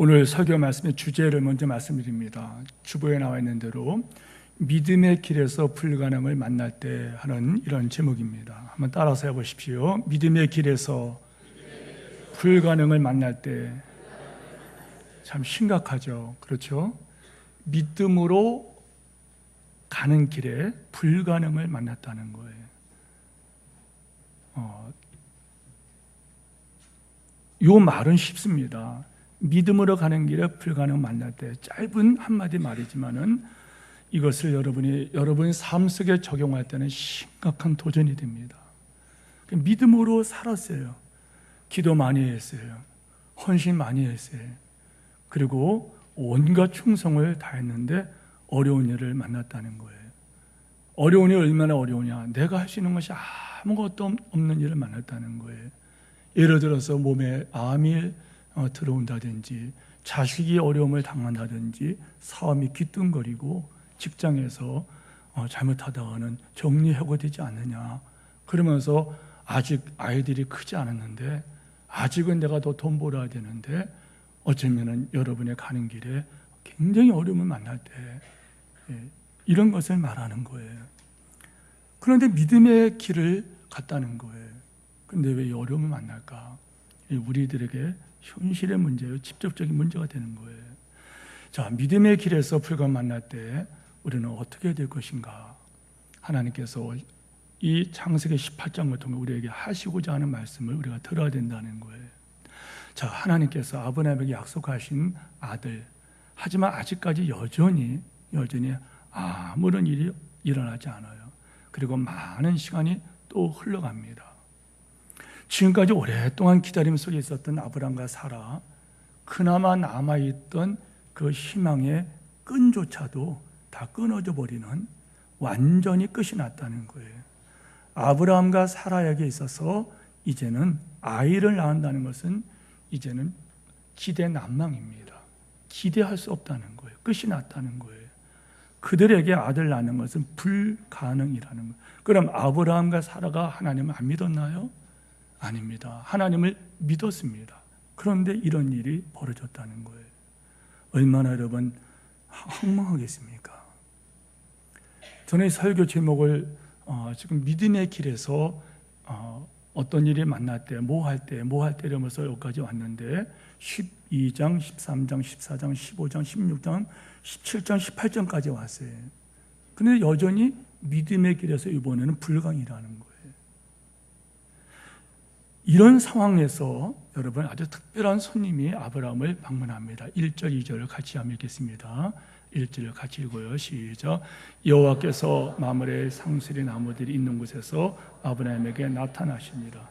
오늘 설교 말씀의 주제를 먼저 말씀드립니다. 주보에 나와 있는 대로 믿음의 길에서 불가능을 만날 때 하는 이런 제목입니다. 한번 따라서 해보십시오. 믿음의 길에서 불가능을 만날 때. 참 심각하죠. 그렇죠? 믿음으로 가는 길에 불가능을 만났다는 거예요. 요 말은 쉽습니다. 믿음으로 가는 길에 불가능 만날 때, 짧은 한마디 말이지만은 이것을 여러분의 삶 속에 적용할 때는 심각한 도전이 됩니다. 믿음으로 살았어요. 기도 많이 했어요. 헌신 많이 했어요. 그리고 온갖 충성을 다했는데 어려운 일을 만났다는 거예요. 어려운 일이 얼마나 어려우냐? 내가 할 수 있는 것이 아무것도 없는 일을 만났다는 거예요. 예를 들어서 몸에 암이 들어온다든지, 자식이 어려움을 당한다든지, 사업이 귀뚱거리고 직장에서 잘못하다가는 정리해고되지 않느냐, 그러면서 아직 아이들이 크지 않았는데 아직은 내가 더 돈 벌어야 되는데, 어쩌면은 여러분의 가는 길에 굉장히 어려움을 만날 때 이런 것을 말하는 거예요. 그런데 믿음의 길을 갔다는 거예요. 그런데 왜 이 어려움을 만날까? 우리들에게 현실의 문제예요. 직접적인 문제가 되는 거예요. 자, 믿음의 길에서 불가능 만날 때 우리는 어떻게 될 것인가? 하나님께서 이 창세기 18장을 통해 우리에게 하시고자 하는 말씀을 우리가 들어야 된다는 거예요. 자, 하나님께서 아브라함에게 약속하신 아들, 하지만 아직까지 여전히 아무런 일이 일어나지 않아요. 그리고 많은 시간이 또 흘러갑니다. 지금까지 오랫동안 기다림 속에 있었던 아브라함과 사라, 그나마 남아있던 그 희망의 끈조차도 다 끊어져 버리는, 완전히 끝이 났다는 거예요. 아브라함과 사라에게 있어서 이제는 아이를 낳는다는 것은 이제는 기대난망입니다. 기대할 수 없다는 거예요. 끝이 났다는 거예요. 그들에게 아들 낳는 것은 불가능이라는 거예요. 그럼 아브라함과 사라가 하나님을 안 믿었나요? 아닙니다. 하나님을 믿었습니다. 그런데 이런 일이 벌어졌다는 거예요. 얼마나 여러분 황망하겠습니까? 저는 이 설교 제목을 지금 믿음의 길에서 어떤 일이 만날 때, 뭐 할 때 이러면서 여기까지 왔는데, 12장, 13장, 14장, 15장, 16장, 17장, 18장까지 왔어요. 그런데 여전히 믿음의 길에서 이번에는 불가능이라는 거예요. 이런 상황에서 여러분, 아주 특별한 손님이 아브라함을 방문합니다. 1절, 2절을 같이 한번 읽겠습니다. 1절을 같이 읽어요. 시작. 여호와께서 마므레 상수리 나무들이 있는 곳에서 아브라함에게 나타나시니라.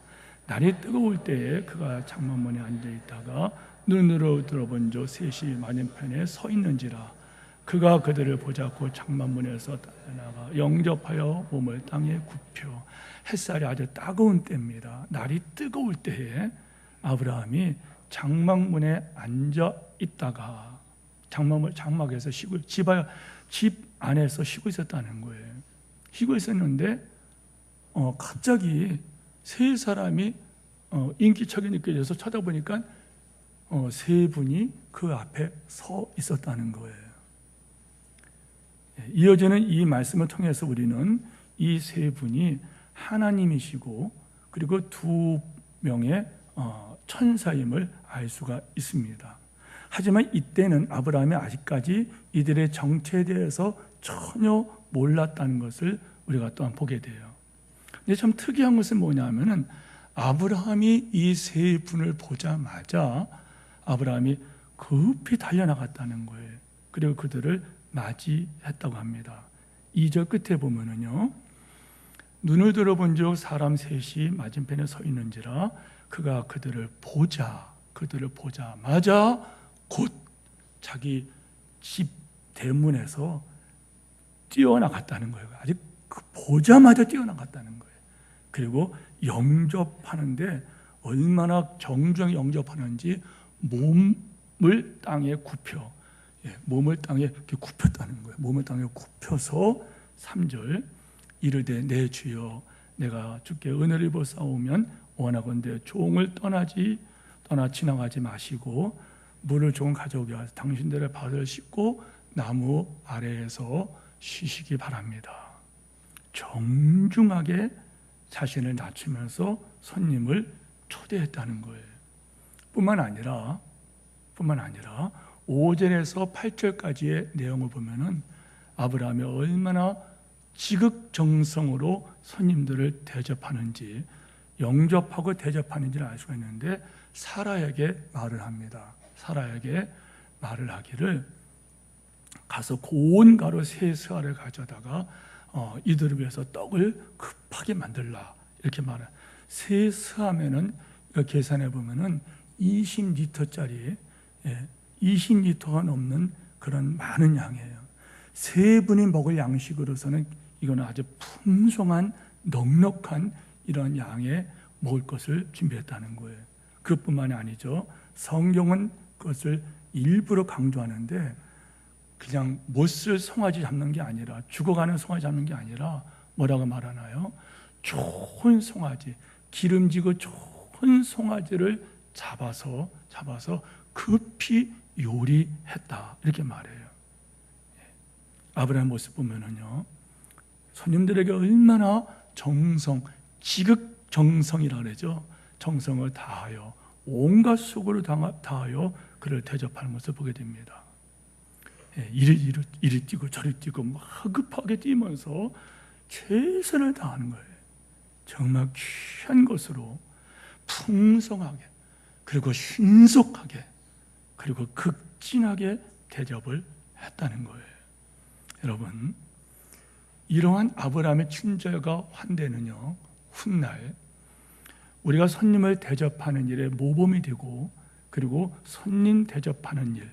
날이 뜨거울 때에 그가 장막문에 앉아 있다가 눈으로 들어본 저 셋이 맞은편에 서 있는지라. 그가 그들을 보자고 장막문에서 나가 영접하여 몸을 땅에 굽혀. 햇살이 아주 따가운 때입니다. 날이 뜨거울 때에 아브라함이 장막문에 앉아 있다가, 장막에서 집 안에서 쉬고 있었다는 거예요. 쉬고 있었는데 갑자기 세 사람이 인기척이 느껴져서 쳐다보니까 세 분이 그 앞에 서 있었다는 거예요. 이어지는 이 말씀을 통해서 우리는 이 세 분이 하나님이시고 그리고 두 명의 천사임을 알 수가 있습니다. 하지만 이때는 아브라함이 아직까지 이들의 정체에 대해서 전혀 몰랐다는 것을 우리가 또한 보게 돼요. 근데 참 특이한 것은 뭐냐면은, 아브라함이 이 세 분을 보자마자 아브라함이 급히 달려나갔다는 거예요. 그리고 그들을 맞이했다고 합니다. 2절 끝에 보면은요, 눈을 들어본 적 사람 셋이 맞은편에 서 있는지라. 그가 그들을 보자마자 곧 자기 집 대문에서 뛰어나갔다는 거예요. 아직 보자마자 뛰어나갔다는 거예요. 그리고 영접하는데 얼마나 정중하게 영접하는지 몸을 땅에 굽혀, 몸을 땅에 이렇게 굽혔다는 거예요. 몸을 땅에 굽혀서 3절 이르되 내 주여 내가 주께 은혜를 입어 싸우면 원하건대 종을 떠나 지나가지 마시고 물을 조금 가져오게 하소서. 당신들의 발을 씻고 나무 아래에서 쉬시기 바랍니다. 정중하게 자신을 낮추면서 손님을 초대했다는 거예요. 뿐만 아니라 5절에서 8절까지의 내용을 보면은 아브라함이 얼마나 지극정성으로 손님들을 대접하는지, 영접하고 대접하는지를 알 수가 있는데, 사라에게 말을 합니다. 사라에게 말을 하기를, 가서 고운 가루 세 스아를 가져다가 이들을 위해서 떡을 급하게 만들라, 이렇게 말해요. 세 스아면은 계산해 보면은 20리터짜리 20리터가 넘는 그런 많은 양이에요. 세 분이 먹을 양식으로서는 이거는 아주 풍성한 넉넉한 이런 양의 먹을 것을 준비했다는 거예요. 그것뿐만이 아니죠. 성경은 그것을 일부러 강조하는데, 그냥 못을 송아지 잡는 게 아니라, 죽어가는 송아지 잡는 게 아니라 뭐라고 말하나요? 좋은 송아지, 기름지고 좋은 송아지를 잡아서 급히 요리했다, 이렇게 말해요. 아브라함 모습 보면은요, 손님들에게 얼마나 지극정성이라 그러죠. 정성을 다하여 온갖 수고를 다하여 그를 대접하는 모습을 보게 됩니다. 이리 뛰고 저리 뛰고 막 급하게 뛰면서 최선을 다하는 거예요. 정말 귀한 것으로 풍성하게, 그리고 신속하게, 그리고 극진하게 대접을 했다는 거예요. 여러분, 이러한 아브라함의 친절과 환대는요, 훗날 우리가 손님을 대접하는 일에 모범이 되고, 그리고 손님 대접하는 일,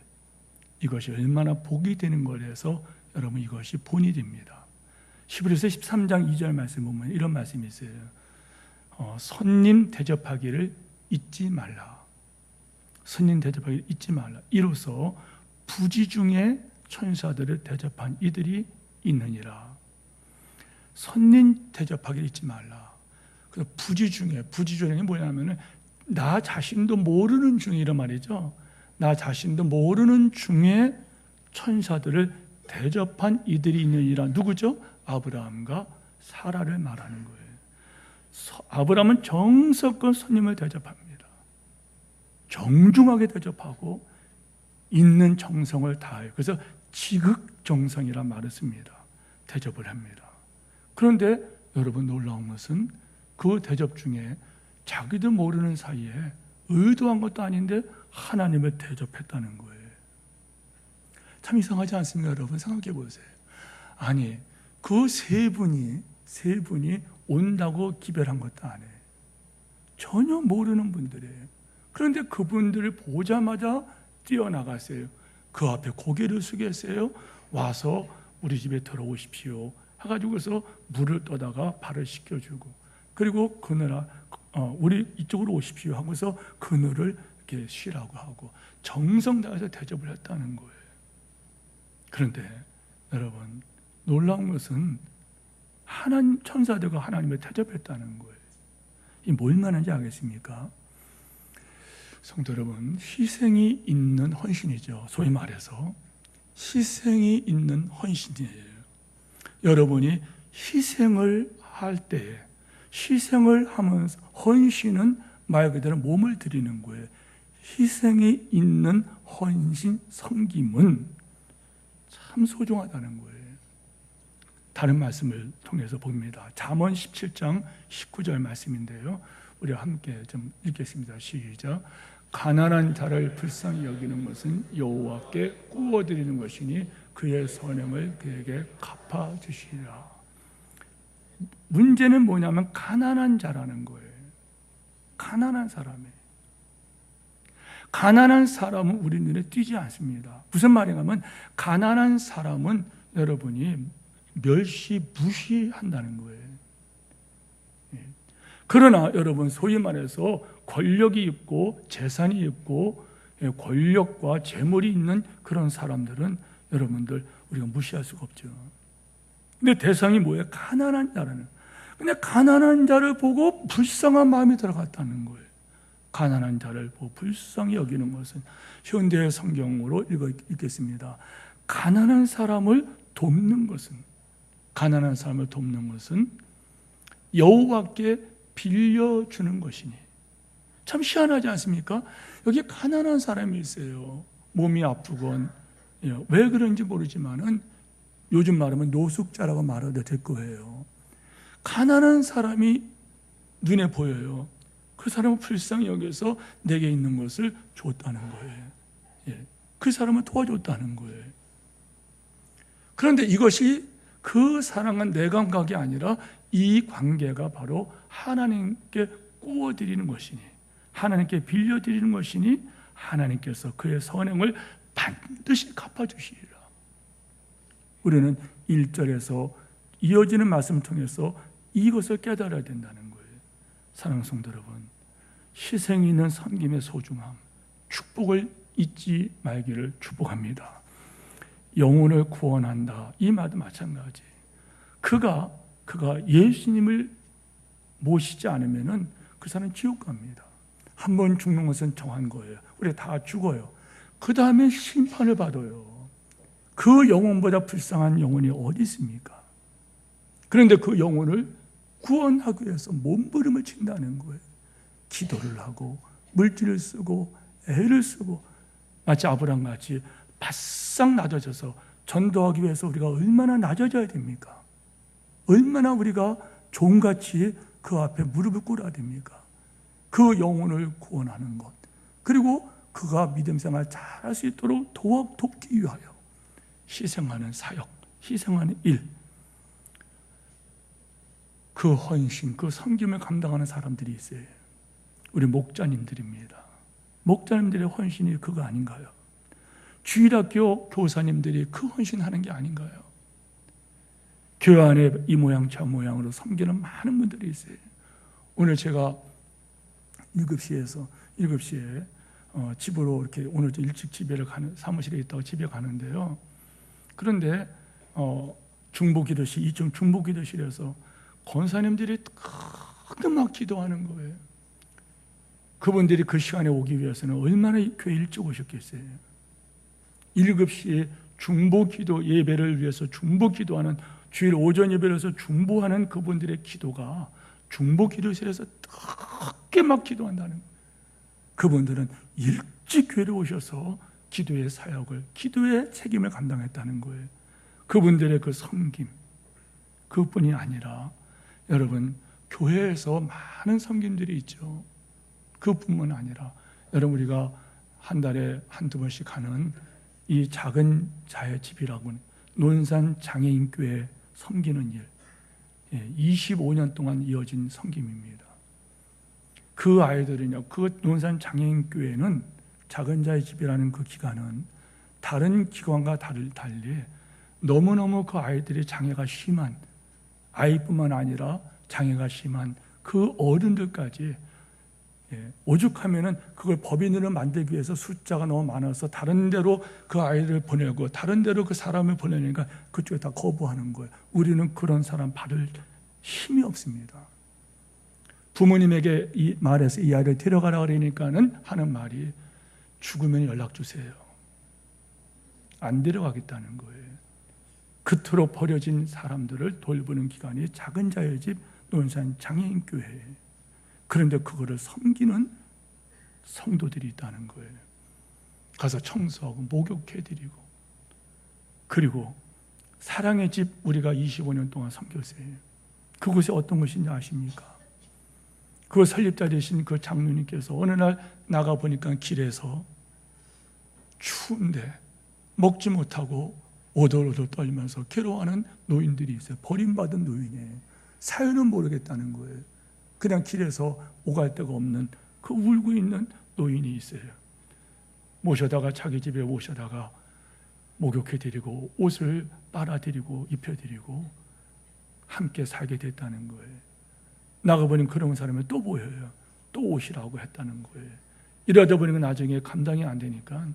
이것이 얼마나 복이 되는 것에서 여러분 이것이 본이 됩니다. 히브리서 13장 2절 말씀 보면 이런 말씀이 있어요. 손님 대접하기를 잊지 말라. 손님 대접하기를 잊지 말라. 이로써 부지 중에 천사들을 대접한 이들이 있느니라. 손님 대접하기를 잊지 말라. 그래서 부지 중에 뭐냐면은 나 자신도 모르는 중이란 말이죠. 나 자신도 모르는 중에 천사들을 대접한 이들이 있느니라. 누구죠? 아브라함과 사라를 말하는 거예요. 아브라함은 정성껏 손님을 대접합니다. 정중하게 대접하고 있는 정성을 다해요. 그래서 지극정성이란 말을 씁니다. 대접을 합니다. 그런데 여러분, 놀라운 것은 그 대접 중에 자기도 모르는 사이에 의도한 것도 아닌데 하나님을 대접했다는 거예요. 참 이상하지 않습니까? 여러분, 생각해 보세요. 아니, 그 세 분이 온다고 기별한 것도 아니에요. 전혀 모르는 분들이에요. 그런데 그분들을 보자마자 뛰어나갔어요. 그 앞에 고개를 숙였어요. 와서 우리 집에 들어오십시오 해가지고서 물을 떠다가 발을 씻겨주고, 그리고 그늘아 우리 이쪽으로 오십시오 하고서 그늘을 이렇게 쉬라고 하고 정성 다해서 대접을 했다는 거예요. 그런데 여러분, 놀라운 것은 하나님 천사들과 하나님을 대접했다는 거예요. 이 뭘 말하는지 알겠습니까? 성도 여러분, 희생이 있는 헌신이죠. 소위 말해서 희생이 있는 헌신이에요. 여러분이 희생을 할 때, 희생을 하면서, 헌신은 말 그대로 몸을 드리는 거예요. 희생이 있는 헌신, 섬김은 참 소중하다는 거예요. 다른 말씀을 통해서 봅니다. 잠언 17장 19절 말씀인데요, 우리 함께 좀 읽겠습니다. 시작. 가난한 자를 불쌍히 여기는 것은 여호와께 구워드리는 것이니 그의 선행을 그에게 갚아주시리라. 문제는 뭐냐면 가난한 자라는 거예요. 가난한 사람이에요. 가난한 사람은 우리 눈에 띄지 않습니다. 무슨 말이냐면 가난한 사람은 여러분이 무시한다는 거예요. 그러나 여러분, 소위 말해서 권력이 있고 재산이 있고 권력과 재물이 있는 그런 사람들은 여러분들 우리가 무시할 수가 없죠. 근데 대상이 뭐예요? 가난한 자라는. 근데 가난한 자를 보고 불쌍한 마음이 들어갔다는 거예요. 가난한 자를 불쌍히 여기는 것은, 현대 성경으로 읽겠습니다. 가난한 사람을 돕는 것은, 여호와께 빌려주는 것이니. 참 희한하지 않습니까? 여기 가난한 사람이 있어요. 몸이 아프건, 왜 그런지 모르지만은 요즘 말하면 노숙자라고 말해도 될 거예요. 가난한 사람이 눈에 보여요. 그 사람은 불쌍히 여겨서 내게 있는 것을 줬다는 거예요. 그 사람을 도와줬다는 거예요. 그런데 이것이 그 사랑은 내 감각이 아니라 이 관계가 바로 하나님께 구워드리는 것이니, 하나님께 빌려드리는 것이니, 하나님께서 그의 선행을 반드시 갚아주시리라. 우리는 1절에서 이어지는 말씀을 통해서 이것을 깨달아야 된다는 거예요. 사랑하는 성도 여러분, 희생이 있는 섬김의 소중함, 축복을 잊지 말기를 축복합니다. 영혼을 구원한다, 이 말도 마찬가지. 그가 예수님을 모시지 않으면은 그 사람은 지옥 갑니다. 한 번 죽는 것은 정한 거예요. 우리 다 죽어요. 그 다음에 심판을 받아요. 그 영혼보다 불쌍한 영혼이 어디 있습니까? 그런데 그 영혼을 구원하기 위해서 몸부림을 친다는 거예요. 기도를 하고 물질을 쓰고 애를 쓰고, 마치 아브라함같이 바싹 낮아져서 전도하기 위해서 우리가 얼마나 낮아져야 됩니까? 얼마나 우리가 종같이 그 앞에 무릎을 꿇어야 됩니까? 그 영혼을 구원하는 것, 그리고 그가 믿음 생활 잘할 수 있도록 돕기 위하여 희생하는 사역, 희생하는 일, 그 헌신, 그 섬김을 감당하는 사람들이 있어요. 우리 목자님들입니다. 목자님들의 헌신이 그거 아닌가요? 주일학교 교사님들이 그 헌신하는 게 아닌가요? 교회 안에 이 모양 저 모양으로 섬기는 많은 분들이 있어요. 오늘 제가 7시에 집으로 이렇게, 오늘 일찍 집에를 가는, 사무실에 있다가 집에 가는데요. 그런데 중보기도실, 2층 중보기도실에서 권사님들이 크게 막 기도하는 거예요. 그분들이 그 시간에 오기 위해서는 얼마나 교회 일찍 오셨겠어요. 7시에 중보기도 예배를 위해서 중보기도하는, 주일 오전 예배에서 중보하는 그분들의 기도가 중보기도실에서 크게 막 기도한다는 거예요. 그분들은 일찍 교회에 오셔서 기도의 사역을, 기도의 책임을 감당했다는 거예요. 그분들의 그 섬김, 그뿐이 아니라 여러분, 교회에서 많은 섬김들이 있죠. 그뿐만 아니라 여러분, 우리가 한 달에 한두 번씩 가는 이 작은 자의 집이라고는 논산 장애인교회 섬기는 일, 25년 동안 이어진 섬김입니다. 그 아이들은요, 그 논산 장애인교회는, 작은 자의 집이라는 그 기관은 다른 기관과 달리 너무너무 그 아이들의 장애가 심한, 아이뿐만 아니라 장애가 심한 그 어른들까지, 오죽하면은 그걸 법인으로 만들기 위해서 숫자가 너무 많아서 다른 데로 그 아이를 보내고 다른 데로 그 사람을 보내니까 그쪽에 다 거부하는 거예요. 우리는 그런 사람 받을 힘이 없습니다. 부모님에게 말해서 이 아이를 데려가라 그러니까는 하는 말이, 죽으면 연락 주세요. 안 데려가겠다는 거예요. 그토록 버려진 사람들을 돌보는 기관이 작은 자의 집 논산 장애인교회예요. 그런데 그거를 섬기는 성도들이 있다는 거예요. 가서 청소하고 목욕해드리고, 그리고 사랑의 집 우리가 25년 동안 섬겼어요. 그곳이 어떤 것인지 아십니까? 그 설립자 되신 그 장로님께서 어느 날 나가보니까 길에서 추운데 먹지 못하고 오돌오돌 떨면서 괴로워하는 노인들이 있어요. 버림받은 노인이에요. 사연은 모르겠다는 거예요. 그냥 길에서 오갈 데가 없는 그 울고 있는 노인이 있어요. 모셔다가 자기 집에 모셔다가 목욕해드리고 옷을 빨아드리고 입혀드리고 함께 살게 됐다는 거예요. 나가보니 그런 사람이 또 보여요. 또 오시라고 했다는 거예요. 이러다 보니까 나중에 감당이 안 되니까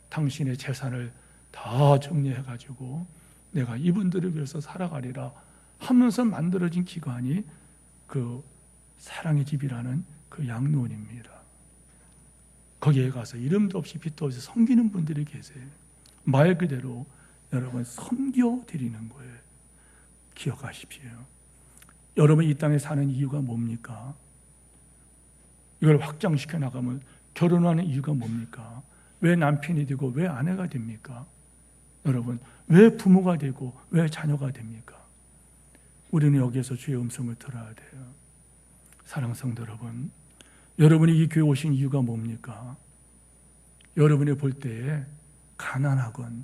당신의 재산을 다 정리해가지고 내가 이분들을 위해서 살아가리라 하면서 만들어진 기관이 그 사랑의 집이라는 그 양로원입니다. 거기에 가서 이름도 없이 빛도 없이 섬기는 분들이 계세요. 말 그대로 여러분 섬겨드리는 거예요. 기억하십시오. 여러분 이 땅에 사는 이유가 뭡니까? 이걸 확장시켜 나가면 결혼하는 이유가 뭡니까? 왜 남편이 되고 왜 아내가 됩니까? 여러분 왜 부모가 되고 왜 자녀가 됩니까? 우리는 여기에서 주의 음성을 들어야 돼요. 사랑하는 성도 여러분, 여러분이 이 교회 오신 이유가 뭡니까? 여러분이 볼 때에 가난하건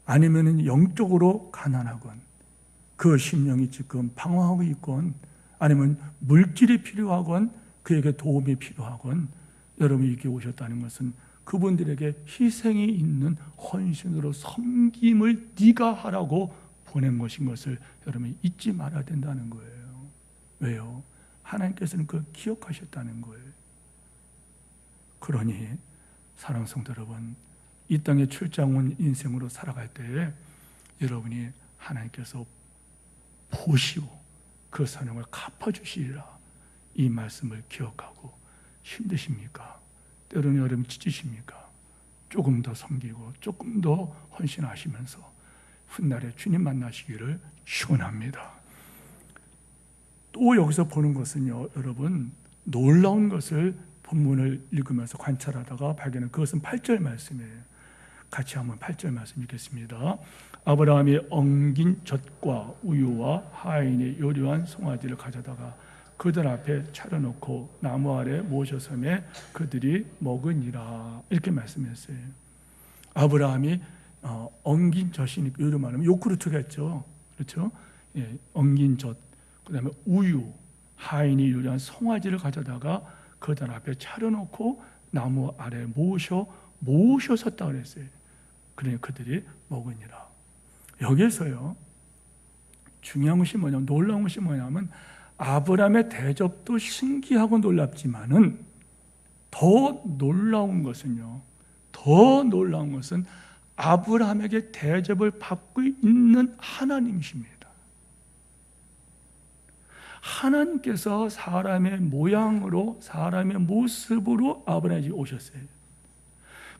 아니면 영적으로 가난하건 그 심령이 지금 방황하고 있건 아니면 물질이 필요하건 그에게 도움이 필요하건 여러분이 이렇게 오셨다는 것은 그분들에게 희생이 있는 헌신으로 섬김을 네가 하라고 보낸 것인 것을 여러분이 잊지 말아야 된다는 거예요. 왜요? 하나님께서는 그걸 기억하셨다는 거예요. 그러니 사랑하는 성도 여러분, 이 땅에 출장 온 인생으로 살아갈 때에 여러분이 하나님께서 보시고 그 선행을 갚아주시리라 이 말씀을 기억하고 힘드십니까? 때로는 여러분 지치십니까? 조금 더 섬기고 조금 더 헌신하시면서 훗날에 주님 만나시기를 축원합니다. 또 여기서 보는 것은요, 여러분 놀라운 것을 본문을 읽으면서 관찰하다가 발견한 그것은 8절 말씀이에요. 같이 한번 8절 말씀 읽겠습니다. 아브라함이 엉긴 젖과 우유와 하인이 요리한 송아지를 가져다가 그들 앞에 차려놓고 나무 아래 모셔섬에 그들이 먹으니라 이렇게 말씀했어요. 아브라함이 엉긴 젖이니까 요리 말하면 요구르트겠죠. 그렇죠? 예, 엉긴 젖, 그다음에 우유, 하인이 요리한 송아지를 가져다가 그들 앞에 차려놓고 나무 아래 모셔섰다 그랬어요. 그러니까 그들이 먹으니라. 여기에서요 중요한 것이 뭐냐면, 놀라운 것이 뭐냐면 아브라함의 대접도 신기하고 놀랍지만은 더 놀라운 것은 아브라함에게 대접을 받고 있는 하나님이십니다. 하나님께서 사람의 모양으로, 사람의 모습으로 아브라함에게 오셨어요.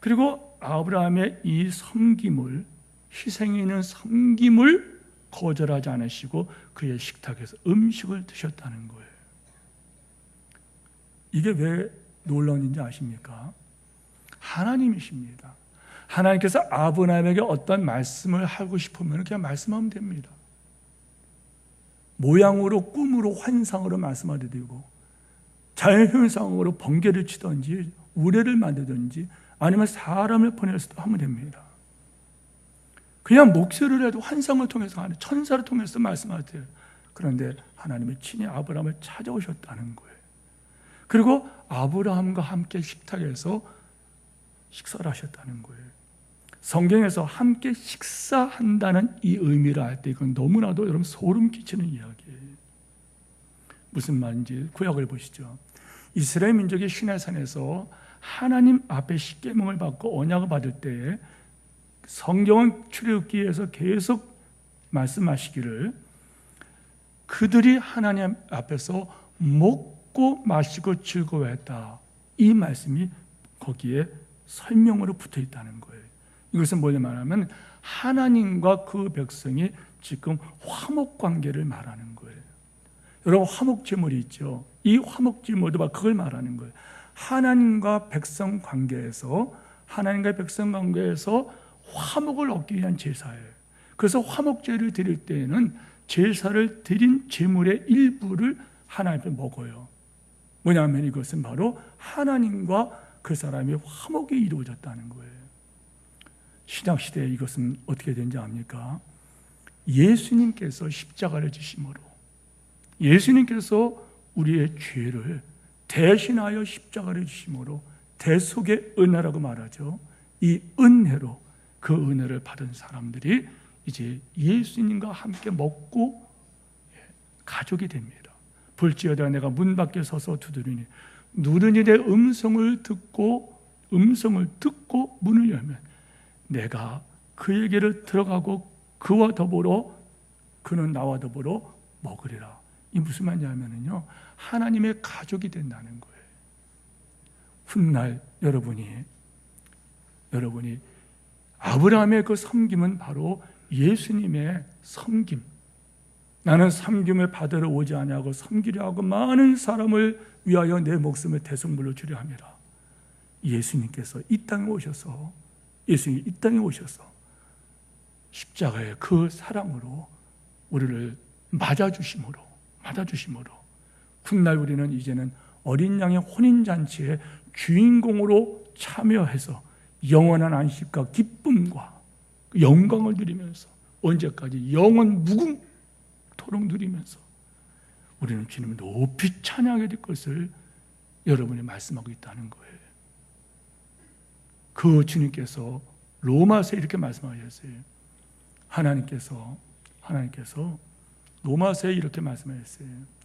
그리고 아브라함의 이 섬김을, 희생이 있는 섬김을 거절하지 않으시고 그의 식탁에서 음식을 드셨다는 거예요. 이게 왜 놀라운 일인지 아십니까? 하나님이십니다. 하나님께서 아브라함에게 어떤 말씀을 하고 싶으면 그냥 말씀하면 됩니다. 모양으로, 꿈으로, 환상으로 말씀하셔도 되고, 자연현상으로 번개를 치든지 우레를 만들든지 아니면 사람을 보내서도 하면 됩니다. 그냥 목소리를 해도 환상을 통해서 하는, 천사를 통해서 말씀하세요. 그런데 하나님이 친히 아브라함을 찾아오셨다는 거예요. 그리고 아브라함과 함께 식탁에서 식사를 하셨다는 거예요. 성경에서 함께 식사한다는 이 의미를 알 때 이건 너무나도 여러분 소름 끼치는 이야기예요. 무슨 말인지 구약을 보시죠. 이스라엘 민족이 시내산에서 하나님 앞에 십계명을 받고 언약을 받을 때에 성경은 출애굽기에서 계속 말씀하시기를 그들이 하나님 앞에서 먹고 마시고 즐거워했다. 이 말씀이 거기에 설명으로 붙어 있다는 거예요. 이것은 뭐냐 말하면 하나님과 그 백성이 지금 화목관계를 말하는 거예요. 여러분 화목제물이 있죠. 이 화목제물도 막 그걸 말하는 거예요. 하나님과 백성 관계에서 화목을 얻기 위한 제사예요. 그래서 화목제를 드릴 때에는 제사를 드린 제물의 일부를 하나님 앞에 먹어요. 뭐냐면 이것은 바로 하나님과 그 사람이 화목이 이루어졌다는 거예요. 신약시대에 이것은 어떻게 된지 압니까? 예수님께서 십자가를 지심으로, 예수님께서 우리의 죄를 대신하여 십자가를 지심으로 대속의 은혜라고 말하죠. 이 은혜로 그 은혜를 받은 사람들이 이제 예수님과 함께 먹고 가족이 됩니다. 볼지어다 내가 문 밖에 서서 두드리니 누르니 내 음성을 듣고 문을 열면 내가 그에게를 들어가고 그와 더불어 그는 나와 더불어 먹으리라. 이 무슨 말이냐면요, 하나님의 가족이 된다는 거예요. 훗날 여러분이 아브라함의 그 섬김은 바로 예수님의 섬김. 나는 섬김을 받으러 오지 아니하고 섬기려 하고 많은 사람을 위하여 내 목숨을 대속물로 주려 함이라. 예수님께서 이 땅에 오셔서 십자가의 그 사랑으로 우리를 맞아주심으로 훗날 우리는 이제는 어린 양의 혼인잔치의 주인공으로 참여해서 영원한 안식과 기쁨과 영광을 누리면서 언제까지 영원 무궁토록 누리면서 우리는 주님을 높이 찬양하게 될 것을 여러분이 말씀하고 있다는 거예요. 그 주님께서 로마서에 이렇게 말씀하셨어요. 하나님께서 로마서에 이렇게 말씀하셨어요.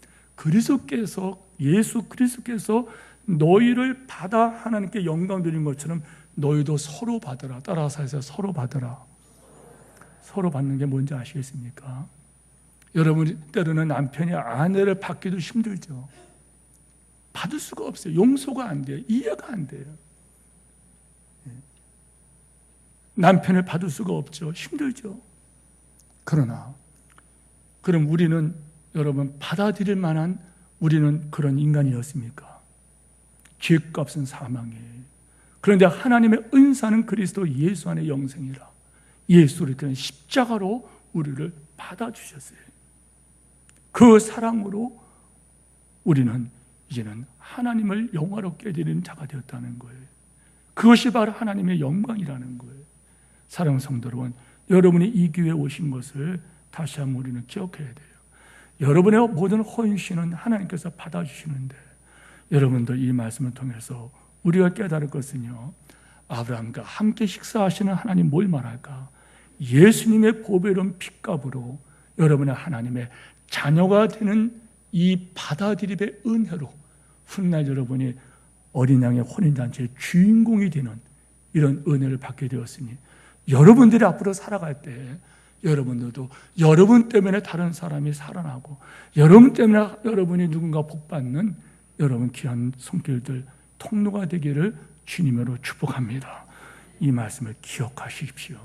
예수 그리스도께서 너희를 받아 하나님께 영광 드린 것처럼 너희도 서로 받으라. 따라서 해서 서로 받으라. 서로 받는 게 뭔지 아시겠습니까? 여러분 때로는 남편이 아내를 받기도 힘들죠. 받을 수가 없어요. 용서가 안 돼요. 이해가 안 돼요. 남편을 받을 수가 없죠. 힘들죠. 그럼 우리는 여러분 받아들일 만한 우리는 그런 인간이었습니까? 죄값은 사망이에요. 그런데 하나님의 은사는 그리스도 예수 안에 영생이라. 예수를 그런 십자가로 우리를 받아주셨어요. 그 사랑으로 우리는 이제는 하나님을 영화롭게 해드리는 자가 되었다는 거예요. 그것이 바로 하나님의 영광이라는 거예요. 사랑하는 성도 여러분, 여러분이 이 교회에 오신 것을 다시 한번 우리는 기억해야 돼요. 여러분의 모든 헌신은 하나님께서 받아주시는데 여러분도 이 말씀을 통해서 우리가 깨달을 것은요, 아브라함과 함께 식사하시는 하나님 뭘 말할까? 예수님의 보배로운 핏값으로 여러분의 하나님의 자녀가 되는 이 받아들임의 은혜로 훗날 여러분이 어린 양의 혼인잔치의 주인공이 되는 이런 은혜를 받게 되었으니 여러분들이 앞으로 살아갈 때 여러분들도 여러분 때문에 다른 사람이 살아나고 여러분 때문에 여러분이 누군가 복받는 여러분 귀한 손길들 통로가 되기를 주님으로 축복합니다. 이 말씀을 기억하십시오.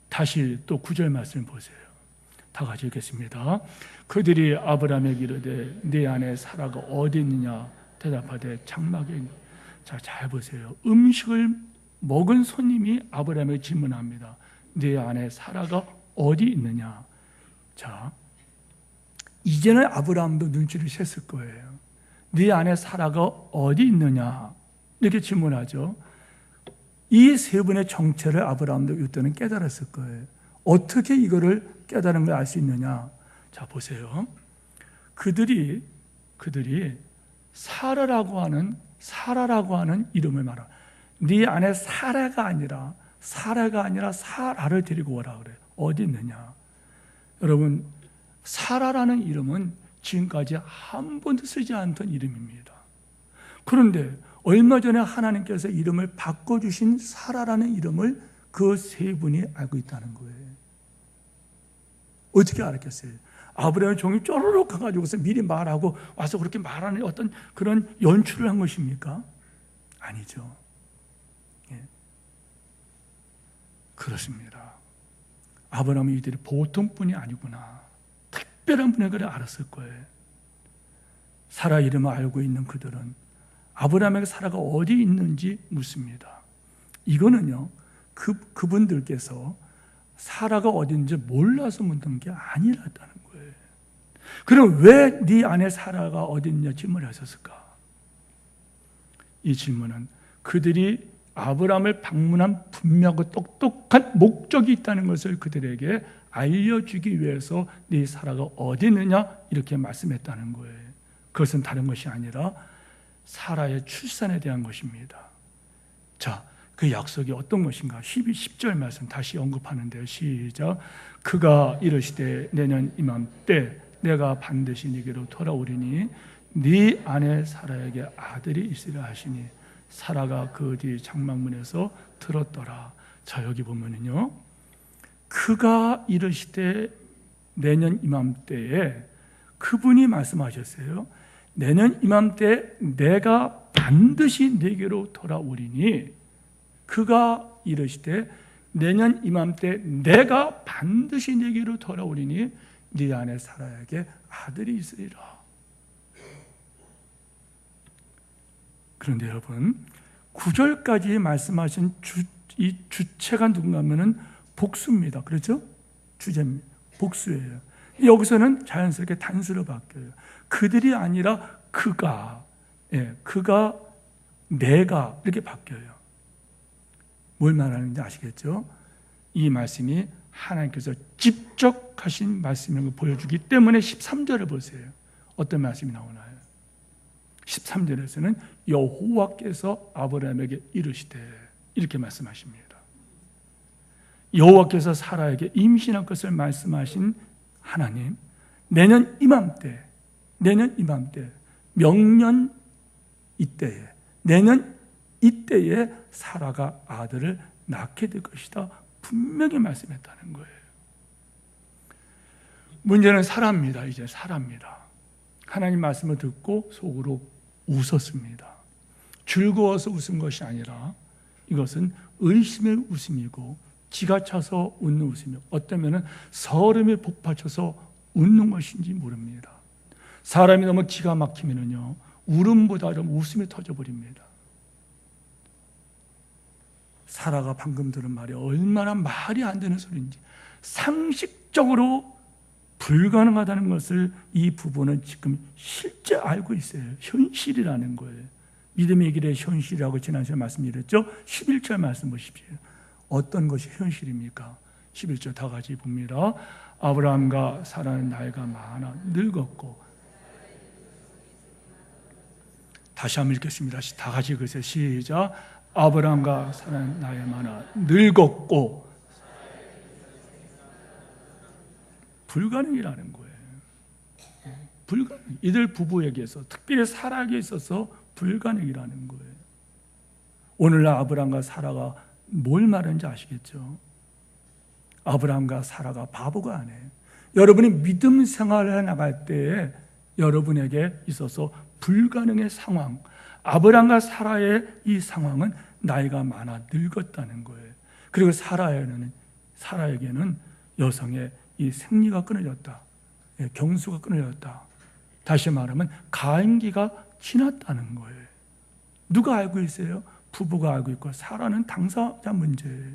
다시 또 9절 말씀 보세요. 다 같이 읽겠습니다. 그들이 아브라함에게 이르되 네 안에 사라가 어디 있느냐 대답하되 장막에. 자, 잘 보세요. 음식을 먹은 손님이 아브라함에게 질문합니다. 네 안에 사라가 어디 있느냐. 자, 이제는 아브라함도 눈치를 챘을 거예요. 네 안에 사라가 어디 있느냐 이렇게 질문하죠. 이 세 분의 정체를 아브라함도 이때는 깨달았을 거예요. 어떻게 이거를 깨달은 걸 알 수 있느냐. 자, 보세요. 그들이 사라라고 하는 이름을 말하. 네 안에 사라가 아니라 사라를 데리고 오라 그래요. 어디 있느냐. 여러분, 사라라는 이름은 지금까지 한 번도 쓰지 않던 이름입니다. 그런데 얼마 전에 하나님께서 이름을 바꿔주신 사라라는 이름을 그 세 분이 알고 있다는 거예요. 어떻게 알았겠어요? 아브라함의 종이 쪼르륵 가가지고서 미리 말하고 와서 그렇게 말하는 어떤 그런 연출을 한 것입니까? 아니죠. 예. 그렇습니다. 아브라함이 이들이 보통 분이 아니구나. 특별한 분의 글을 알았을 거예요. 사라 이름을 알고 있는 그들은 아브라함에게 사라가 어디 있는지 묻습니다. 이거는요, 그분들께서 사라가 어딘지 몰라서 묻는 게 아니라는 거예요. 그럼 왜 네 안에 사라가 어디 있냐 질문을 하셨을까? 이 질문은 그들이 아브라함을 방문한 분명하고 똑똑한 목적이 있다는 것을 그들에게 알려주기 위해서 네 사라가 어디 있느냐 이렇게 말씀했다는 거예요. 그것은 다른 것이 아니라 사라의 출산에 대한 것입니다. 자, 그 약속이 어떤 것인가? 10절 말씀 다시 언급하는데요. 시작. 그가 이르시되 내년 이맘때 내가 반드시 네게로 돌아오리니 네 아내 사라에게 아들이 있으리라 하시니 사라가 그 뒤 장막문에서 들었더라. 자, 여기 보면은요, 그가 이르시되 내년 이맘때에 그분이 말씀하셨어요. 내년 이맘때 내가 반드시 내게로 돌아오리니 그가 이르시되 내년 이맘때 내가 반드시 내게로 돌아오리니 네 안에 사라에게 아들이 있으리라. 그런데 여러분 9절까지 말씀하신 이 주체가 누군가 하면은 복수입니다. 그렇죠? 주제입니다. 복수예요. 여기서는 자연스럽게 단수로 바뀌어요. 그들이 아니라 그가, 그가, 내가 이렇게 바뀌어요. 뭘 말하는지 아시겠죠? 이 말씀이 하나님께서 직접 하신 말씀을 보여주기 때문에 13절을 보세요. 어떤 말씀이 나오나요? 13절에서는 여호와께서 아브라함에게 이르시되 이렇게 말씀하십니다. 여호와께서 사라에게 임신할 것을 말씀하신 하나님, 내년 이맘때 명년 이때에, 내년 이때에 사라가 아들을 낳게 될 것이다 분명히 말씀했다는 거예요. 문제는 사라입니다. 이제 사라입니다. 하나님 말씀을 듣고 속으로 웃었습니다. 즐거워서 웃은 것이 아니라 이것은 의심의 웃음이고 지가 차서 웃는 웃음이요. 어쩌면 서름이 복받쳐서 웃는 것인지 모릅니다. 사람이 너무 기가 막히면요 울음보다 웃음이 터져버립니다. 사라가 방금 들은 말이 얼마나 말이 안 되는 소리인지 상식적으로 불가능하다는 것을 이 부부는 지금 실제 알고 있어요. 현실이라는 거예요. 믿음의 길의 현실이라고 지난주에 말씀드렸죠. 11절 말씀 보십시오. 어떤 것이 현실입니까? 11절 다 같이 봅니다. 아브라함과 사라는 나이가 많아 늙었고, 다시 한번 읽겠습니다. 다 같이 읽으세요. 시작. 아브라함과 사라는 나이가 많아 늙었고, 불가능이라는 거예요. 불가능. 이들 부부에게서, 특별히 사라에게 있어서 불가능이라는 거예요. 오늘날 아브라함과 사라가 뭘 말하는지 아시겠죠? 아브라함과 사라가 바보가 아니에요. 여러분이 믿음 생활을 해나갈 때에 여러분에게 있어서 불가능의 상황, 아브라함과 사라의 이 상황은 나이가 많아 늙었다는 거예요. 그리고 사라에게는 여성의 이 생리가 끊어졌다, 경수가 끊어졌다. 다시 말하면 가임기가 지났다는 거예요. 누가 알고 있어요? 부부가 알고 있고 사라는 당사자 문제예요.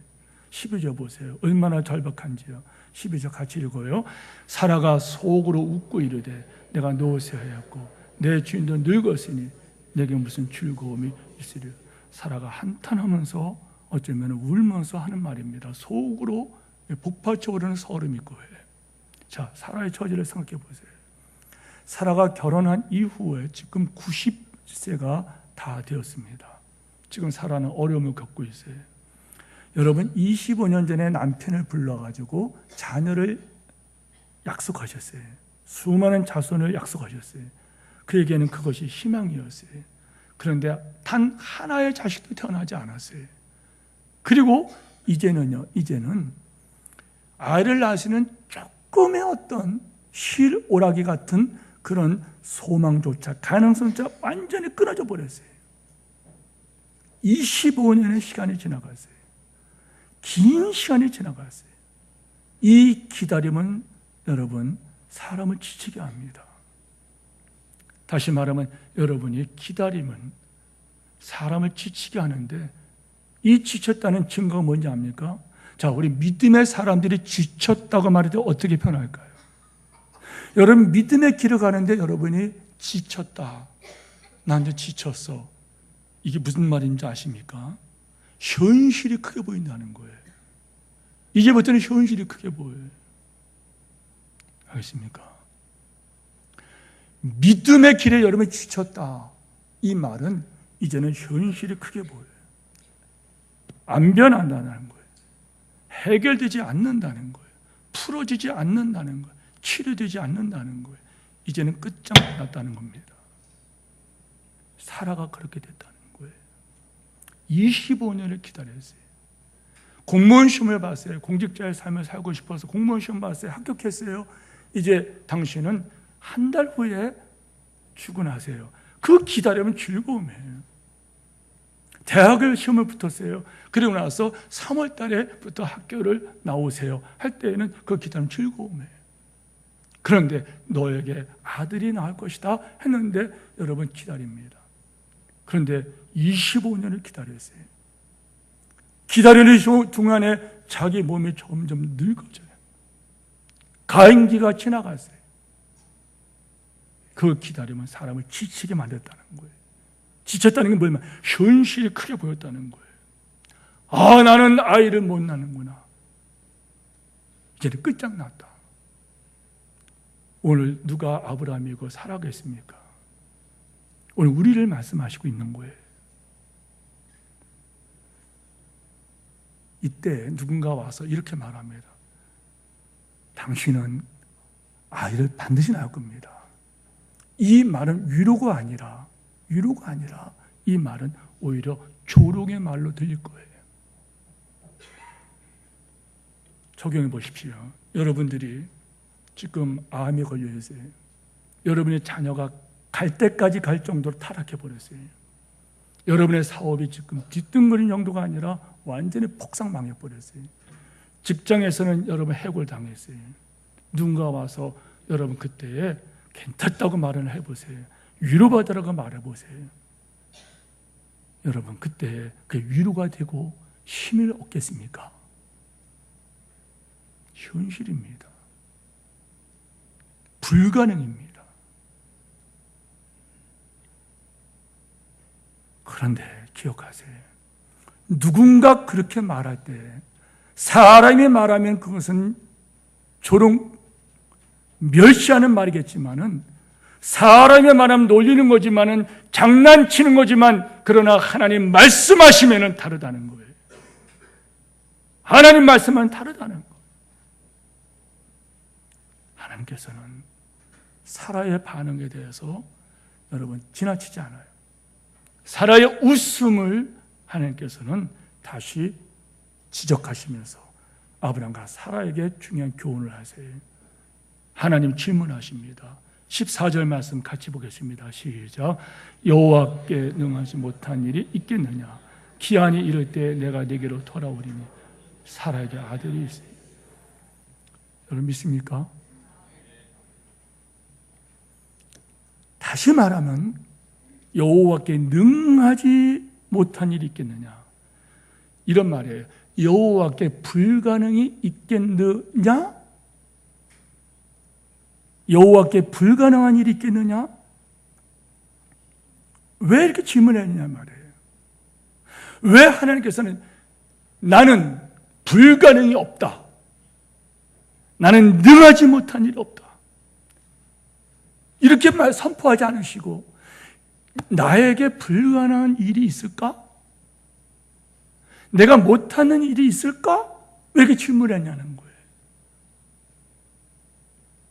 12절 보세요. 얼마나 절박한지요. 12절 같이 읽어요. 사라가 속으로 웃고 이르되 내가 노쇠하였고 내 주인도 늙었으니 내게 무슨 즐거움이 있으리요. 사라가 한탄하면서 어쩌면 울면서 하는 말입니다. 속으로 복받쳐 오르는 서름이 거예요. 자, 사라의 처지를 생각해 보세요. 사라가 결혼한 이후에 지금 90세가 다 되었습니다. 지금 사라는 어려움을 겪고 있어요. 여러분 25년 전에 남편을 불러가지고 자녀를 약속하셨어요. 수많은 자손을 약속하셨어요. 그에게는 그것이 희망이었어요. 그런데 단 하나의 자식도 태어나지 않았어요. 그리고 이제는 아이를 낳으시는 조금의 어떤 실오라기 같은 그런 소망조차 가능성조차 완전히 끊어져 버렸어요. 25년의 시간이 지나갔어요. 긴 시간이 지나갔어요. 이 기다림은 여러분 사람을 지치게 합니다. 다시 말하면 여러분이 기다림은 사람을 지치게 하는데 이 지쳤다는 증거가 뭔지 압니까? 자, 우리 믿음의 사람들이 지쳤다고 말할 때 어떻게 표현할까요? 여러분 믿음의 길을 가는데 여러분이 지쳤다. 난 이제 지쳤어. 이게 무슨 말인지 아십니까? 현실이 크게 보인다는 거예요. 이제부터는 현실이 크게 보여요. 알겠습니까? 믿음의 길에 여러분이 지쳤다. 이 말은 이제는 현실이 크게 보여요. 안 변한다는 거예요. 해결되지 않는다는 거예요. 풀어지지 않는다는 거예요. 치료되지 않는다는 거예요. 이제는 끝장났다는 겁니다. 사라가 그렇게 됐다는 거예요. 25년을 기다렸어요. 공무원 시험을 봤어요. 공직자의 삶을 살고 싶어서 공무원 시험 봤어요. 합격했어요. 이제 당신은 한 달 후에 출근하세요. 그 기다림은 즐거움이에요. 대학을 시험을 붙었어요. 그리고 나서 3월 달에부터 학교를 나오세요 할 때에는 그 기다림은 즐거움이에요. 그런데 너에게 아들이 나올 것이다 했는데 여러분 기다립니다. 그런데 25년을 기다렸어요. 기다리는 중간에 자기 몸이 점점 늙어져요. 가임기가 지나갔어요. 그 기다림은 사람을 지치게 만들었다는 거예요. 지쳤다는 게 뭐냐면 현실이 크게 보였다는 거예요. 아, 나는 아이를 못 낳는구나. 이제는 끝장났다. 오늘 누가 아브라함이고 사라겠습니까? 오늘 우리를 말씀하시고 있는 거예요. 이때 누군가 와서 이렇게 말합니다. 당신은 아이를 반드시 낳을 겁니다. 이 말은 위로가 아니라 이 말은 오히려 조롱의 말로 들릴 거예요. 적용해 보십시오. 여러분들이 지금 암에 걸려 있어요. 여러분의 자녀가 갈 때까지 갈 정도로 타락해 버렸어요. 여러분의 사업이 지금 뒤뚱거리는 정도가 아니라 완전히 폭삭 망해버렸어요. 직장에서는 여러분 해고를 당했어요. 누군가 와서 여러분 그때에 괜찮다고 말을 해보세요. 위로받으라고 말해보세요. 여러분 그때 그게 위로가 되고 힘을 얻겠습니까? 현실입니다. 불가능입니다. 그런데 기억하세요. 누군가 그렇게 말할 때 사람이 말하면 그것은 조롱, 멸시하는 말이겠지만은 사람의 말하면 놀리는 거지만은 장난치는 거지만 그러나 하나님 말씀하시면은 다르다는 거예요. 하나님 말씀은 다르다는 거예요. 하나님께서는 사라의 반응에 대해서 여러분 지나치지 않아요. 사라의 웃음을 하나님께서는 다시 지적하시면서 아브라함과 사라에게 중요한 교훈을 하세요. 하나님 질문하십니다. 14절 말씀 같이 보겠습니다. 시작. 여호와께 능하지 못한 일이 있겠느냐? 기한이 이를 때 내가 네게로 돌아오리니 사라에게 아들이 있으니. 여러분 믿습니까? 다시 말하면 여호와께 능하지 못한 일이 있겠느냐? 이런 말이에요. 여호와께 불가능이 있겠느냐? 여호와께 불가능한 일이 있겠느냐? 왜 이렇게 질문했느냐 말이에요. 왜 하나님께서는 나는 불가능이 없다, 나는 능하지 못한 일이 없다 이렇게 선포하지 않으시고 나에게 불가능한 일이 있을까? 내가 못하는 일이 있을까? 왜 이렇게 질문했냐는 거예요.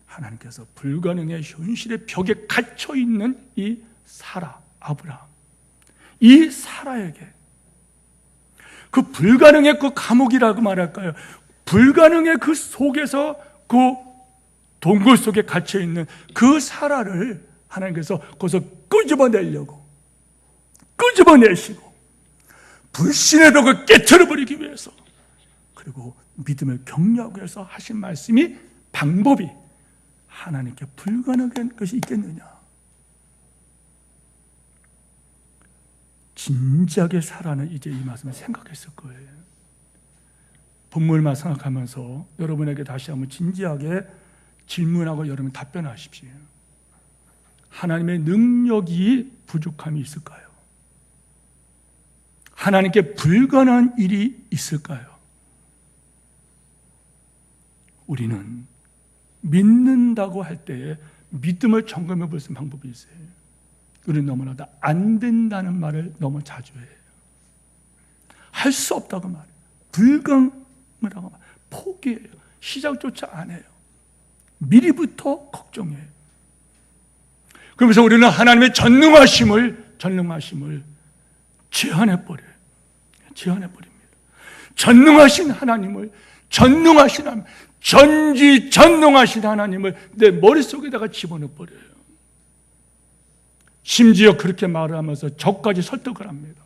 하나님께서 불가능의 현실의 벽에 갇혀있는 이 사라, 아브라함, 이 사라에게 그 불가능의 그 감옥이라고 말할까요? 불가능의 그 속에서 그 동굴 속에 갇혀있는 그 사라를 하나님께서 거기서 끄집어내시고 불신의 벽을 깨트려버리기 위해서, 그리고 믿음을 격려하기 위해서 하신 말씀이, 방법이 하나님께 불가능한 것이 있겠느냐? 진지하게 사라는 이제 이 말씀을 생각했을 거예요. 본문만 생각하면서 여러분에게 다시 한번 진지하게 질문하고 여러분 답변하십시오. 하나님의 능력이 부족함이 있을까요? 하나님께 불가능한 일이 있을까요? 우리는 믿는다고 할 때에 믿음을 점검해 볼 수 있는 방법이 있어요. 우리는 너무나도 안 된다는 말을 너무 자주 해요. 할 수 없다고 말해요. 불가능하다고 말해요. 포기해요. 시작조차 안 해요. 미리부터 걱정해요. 그러면서 우리는 하나님의 전능하심을 제한해버려요. 제한해버립니다. 전능하신 하나님을, 전지전능하신 하나님을 내 머릿속에다가 집어넣어버려요. 심지어 그렇게 말을 하면서 저까지 설득을 합니다.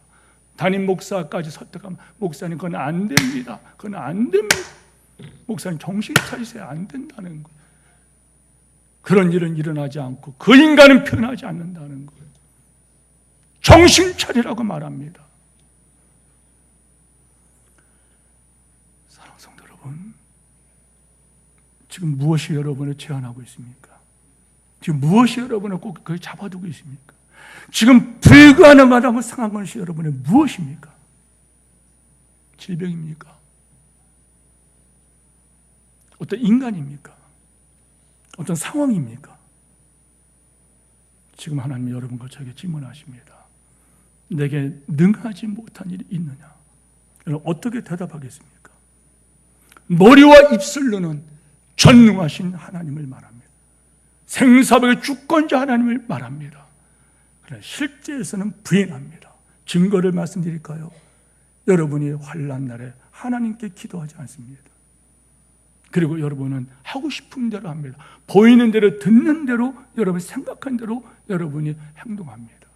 담임 목사까지 설득하면 목사님 그건 안 됩니다. 그건 안 됩니다. 목사님 정신 차리세요. 안 된다는 거예요. 그런 일은 일어나지 않고 그 인간은 변하지 않는다는 거예요. 정신 차리라고 말합니다. 사랑하는 성도 여러분, 지금 무엇이 여러분을 제한하고 있습니까? 지금 무엇이 여러분을 꼭 그걸 잡아두고 있습니까? 지금 불가능하다고 생각한 것이 여러분의 무엇입니까? 질병입니까? 어떤 인간입니까? 어떤 상황입니까? 지금 하나님이 여러분과 저에게 질문하십니다. 내게 능하지 못한 일이 있느냐? 여러분 어떻게 대답하겠습니까? 머리와 입술로는 전능하신 하나님을 말합니다. 생사벽의 주권자 하나님을 말합니다. 그러나 실제에서는 부인합니다. 증거를 말씀드릴까요? 여러분이 환난 날에 하나님께 기도하지 않습니다. 그리고 여러분은 하고 싶은 대로 합니다. 보이는 대로 듣는 대로 여러분 생각한 대로 여러분이 행동합니다.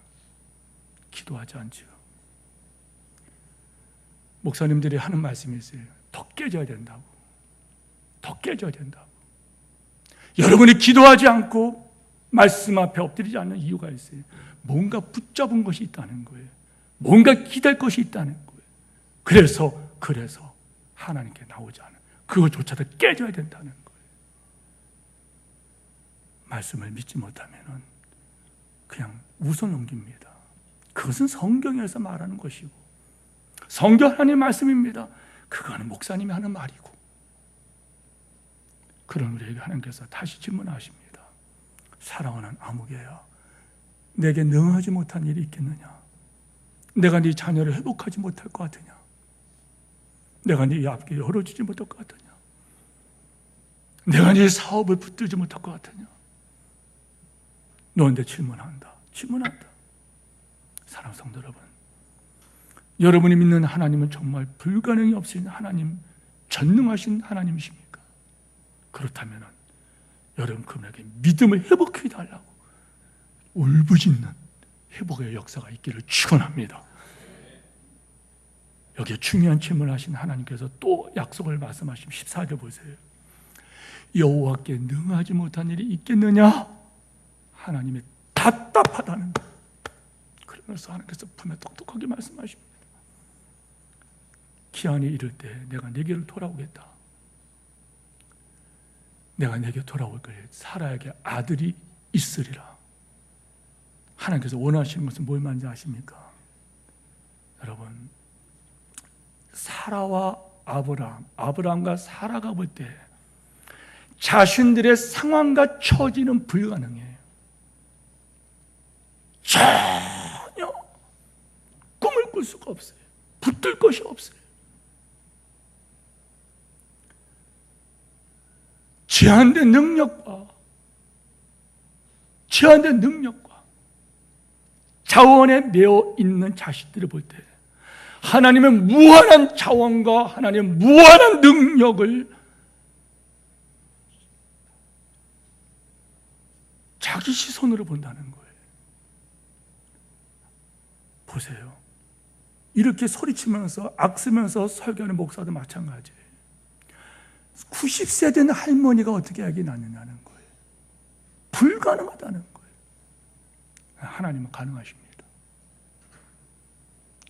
기도하지 않죠. 목사님들이 하는 말씀이 있어요. 더 깨져야 된다고. 더 깨져야 된다고. 여러분이 기도하지 않고 말씀 앞에 엎드리지 않는 이유가 있어요. 뭔가 붙잡은 것이 있다는 거예요. 뭔가 기댈 것이 있다는 거예요. 그래서 하나님께 나오지 않아요. 그것조차도 깨져야 된다는 거예요. 말씀을 믿지 못하면 그냥 웃어 넘깁니다. 그것은 성경에서 말하는 것이고 성경 하나님의 말씀입니다. 그거는 목사님이 하는 말이고 그런 우리에게 하나님께서 다시 질문하십니다. 사랑하는 아무개야, 내게 능하지 못한 일이 있겠느냐? 내가 네 자녀를 회복하지 못할 것 같으냐? 내가 네 앞길 열어주지 못할 것 같으냐? 내가 네 사업을 붙들지 못할 것 같으냐? 너한테 질문한다. 사랑하는 성도 여러분, 여러분이 믿는 하나님은 정말 불가능이 없으신 하나님, 전능하신 하나님이십니까? 그렇다면 여러분 그분에게 믿음을 회복해 달라고 울부짖는 회복의 역사가 있기를 축원합니다. 여기에 중요한 질문을 하신 하나님께서 또 약속을 말씀하시면 14절 보세요. 여호와께 능하지 못한 일이 있겠느냐? 하나님이 답답하다는 것. 그러면서 하나님께서 분명히 똑똑하게 말씀하십니다. 기한이 이를 때 내가 네게로 돌아오겠다. 내가 네게 돌아올 거예요. 사라에게 아들이 있으리라. 하나님께서 원하시는 것은 뭘 말인지 아십니까? 여러분, 사라와 아브라함과 사라가 볼 때 자신들의 상황과 처지는 불가능해요. 전혀 꿈을 꿀 수가 없어요. 붙들 것이 없어요. 제한된 능력과 자원에 매여 있는 자식들을 볼 때 하나님의 무한한 자원과 하나님의 무한한 능력을 자기 시선으로 본다는 거예요. 보세요. 이렇게 소리치면서 악쓰면서 설교하는 목사도 마찬가지예요. 90세 된 할머니가 어떻게 약이 낫느냐는 거예요. 불가능하다는 거예요. 하나님은 가능하십니다.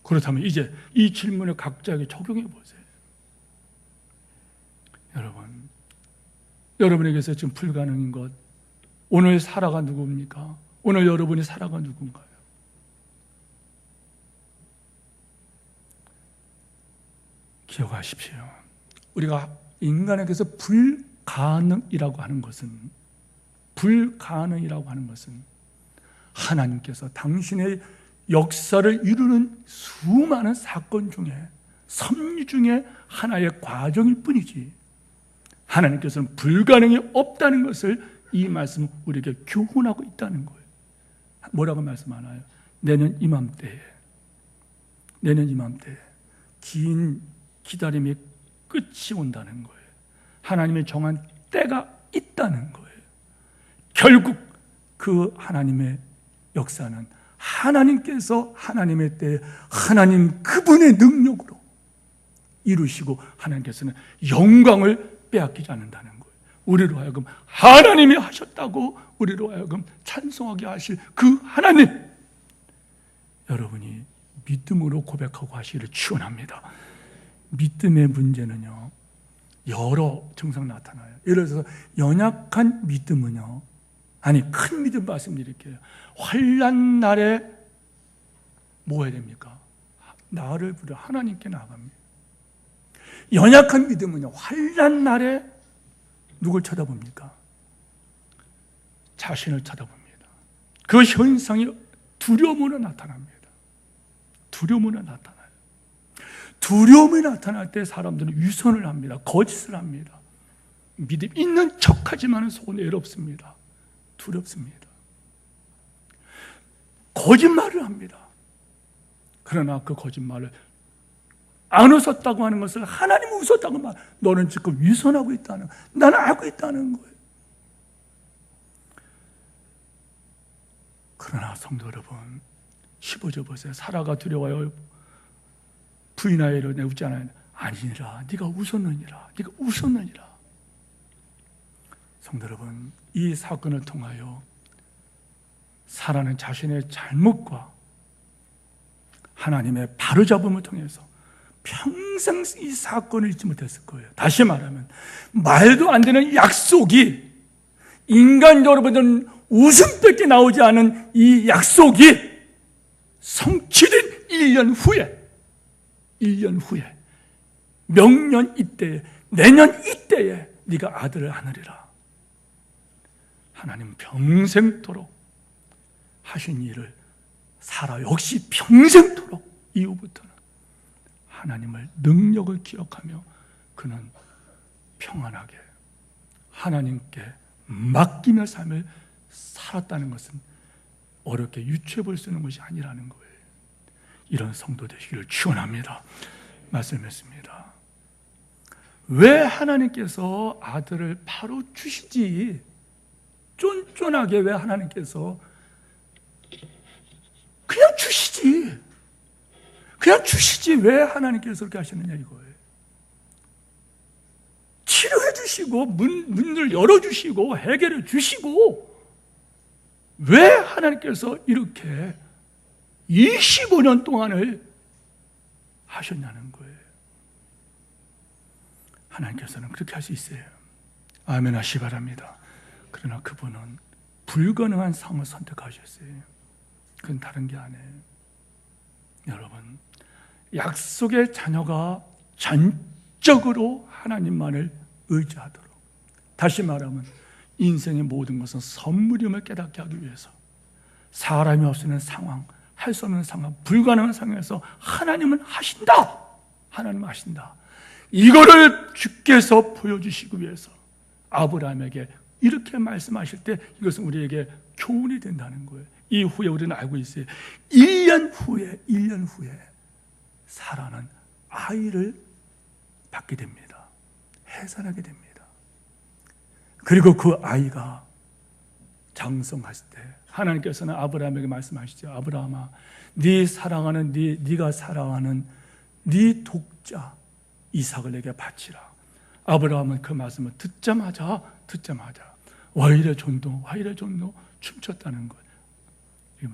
그렇다면 이제 이 질문을 각자에게 적용해 보세요. 여러분에게서 지금 불가능인 것, 오늘 사라가 누굽니까? 오늘 여러분이 사라가 누군가요? 기억하십시오. 우리가 인간에게서 불가능이라고 하는 것은 하나님께서 당신의 역사를 이루는 수많은 사건 중에 섭리 중에 하나의 과정일 뿐이지 하나님께서는 불가능이 없다는 것을 이 말씀은 우리에게 교훈하고 있다는 거예요. 뭐라고 말씀하나요? 내년 이맘때에 긴 기다림의 끝이 온다는 거예요. 하나님의 정한 때가 있다는 거예요. 결국 그 하나님의 역사는 하나님께서 하나님의 때에 하나님 그분의 능력으로 이루시고 하나님께서는 영광을 빼앗기지 않는다는 거예요. 우리로 하여금 하나님이 하셨다고 우리로 하여금 찬송하게 하실 그 하나님, 여러분이 믿음으로 고백하고 하시기를 축원합니다. 믿음의 문제는요, 여러 증상 나타나요. 예를 들어서 연약한 믿음은요, 아니 큰 믿음 말씀드릴게요. 환난 날에 뭐 해야 됩니까? 나를 부려 하나님께 나갑니다. 연약한 믿음은요, 환난 날에 누굴 쳐다봅니까? 자신을 쳐다봅니다. 그 현상이 두려움으로 나타납니다. 두려움으로 나타나요. 두려움이 나타날 때 사람들은 위선을 합니다. 거짓을 합니다. 믿음 있는 척하지만 속은 외롭습니다. 두렵습니다. 거짓말을 합니다. 그러나 그 거짓말을 안 웃었다고 하는 것을 하나님 웃었다고 말, 너는 지금 위선하고 있다는, 나는 알고 있다는 거예요. 그러나 성도 여러분, 15절 보세요. 사라가 두려워요. 부인하여 이르되 웃지 않아요. 아니니라, 네가 웃었느니라, 네가 웃었느니라. 성도 여러분, 이 사건을 통하여 사라는 자신의 잘못과 하나님의 바로잡음을 통해서 평생 이 사건을 잊지 못했을 거예요. 다시 말하면 말도 안 되는 약속이, 인간적으로 보면 웃음밖에 나오지 않은 이 약속이 성취된 1년 후에 명년 이때에, 내년 이때에 네가 아들을 안으리라. 하나님 평생토록 하신 일을 사라 역시 평생토록 이후부터는 하나님을 능력을 기억하며 그는 평안하게 하나님께 맡기며 삶을 살았다는 것은 어렵게 유추해 볼 수 있는 것이 아니라는 거예요. 이런 성도 되시기를 축원합니다. 말씀했습니다. 왜 하나님께서 아들을 바로 주시지, 쫀쫀하게 왜 하나님께서 그냥 주시지 왜 하나님께서 그렇게 하셨느냐 이거예요. 치료해 주시고 문을 열어주시고 해결해 주시고 왜 하나님께서 이렇게 25년 동안을 하셨냐는 거예요. 하나님께서는 그렇게 할 수 있어요. 아멘 하시기 바랍니다. 그러나 그분은 불가능한 상을 선택하셨어요. 그건 다른 게 아니에요. 여러분, 약속의 자녀가 전적으로 하나님만을 의지하도록, 다시 말하면 인생의 모든 것은 선물임을 깨닫게 하기 위해서 사람이 없는 상황, 할 수 없는 상황, 불가능한 상황에서 하나님은 하신다. 하나님은 하신다. 이거를 주께서 보여주시기 위해서 아브라함에게 이렇게 말씀하실 때 이것은 우리에게 교훈이 된다는 거예요. 이후에 우리는 알고 있어요. 1년 후에 사라는 아이를 받게 됩니다. 해산하게 됩니다. 그리고 그 아이가 장성했을 때 하나님께서는 아브라함에게 말씀하시죠. 아브라함아, 네가 사랑하는 네 독자 이삭을 내게 바치라. 아브라함은 그 말씀을 듣자마자 와이래 존도 춤췄다는 것.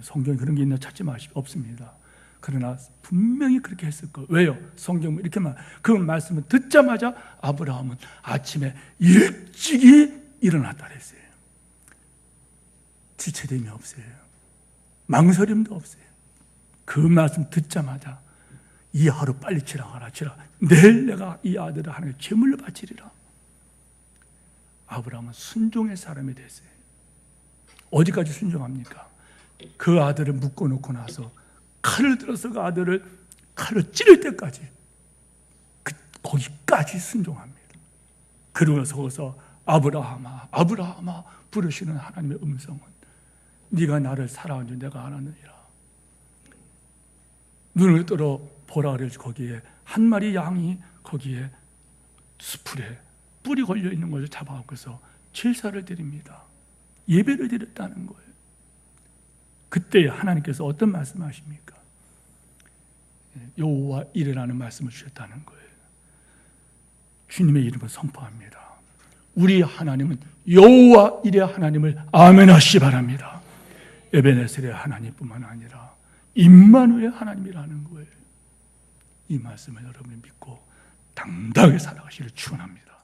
성경에 그런 게 있나 찾지 마시고 없습니다. 그러나 분명히 그렇게 했을 거예요. 왜요? 성경은 이렇게 그 말씀을 듣자마자 아브라함은 아침에 일찍이 일어났다 그랬어요. 지체됨이 없어요. 망설임도 없어요. 그 말씀 듣자마자 이 하루 빨리 지나가라. 내일 내가 이 아들을 하나님께 제물로 바치리라. 아브라함은 순종의 사람이 됐어요. 어디까지 순종합니까? 그 아들을 묶어놓고 나서 칼을 들어서 그 아들을 칼로 찌를 때까지 거기까지 순종합니다. 그러고서 거기서 아브라함아 부르시는 하나님의 음성은 네가 나를 사랑한 줄 내가 알았느니라. 눈을 떠러 보라 그래서 거기에 한 마리 양이 거기에 수풀에 뿔이 걸려있는 것을 잡아갖고서 제사를 드립니다. 예배를 드렸다는 거예요. 그때 하나님께서 어떤 말씀하십니까? 여호와 이레라는 말씀을 주셨다는 거예요. 주님의 이름을 선포합니다. 우리 하나님은 여호와 이레 하나님을 아멘하시 바랍니다. 에베네셀의 하나님뿐만 아니라 임마누엘 하나님이라는 거예요. 이 말씀을 여러분이 믿고 당당하게 살아가시기를 축원합니다.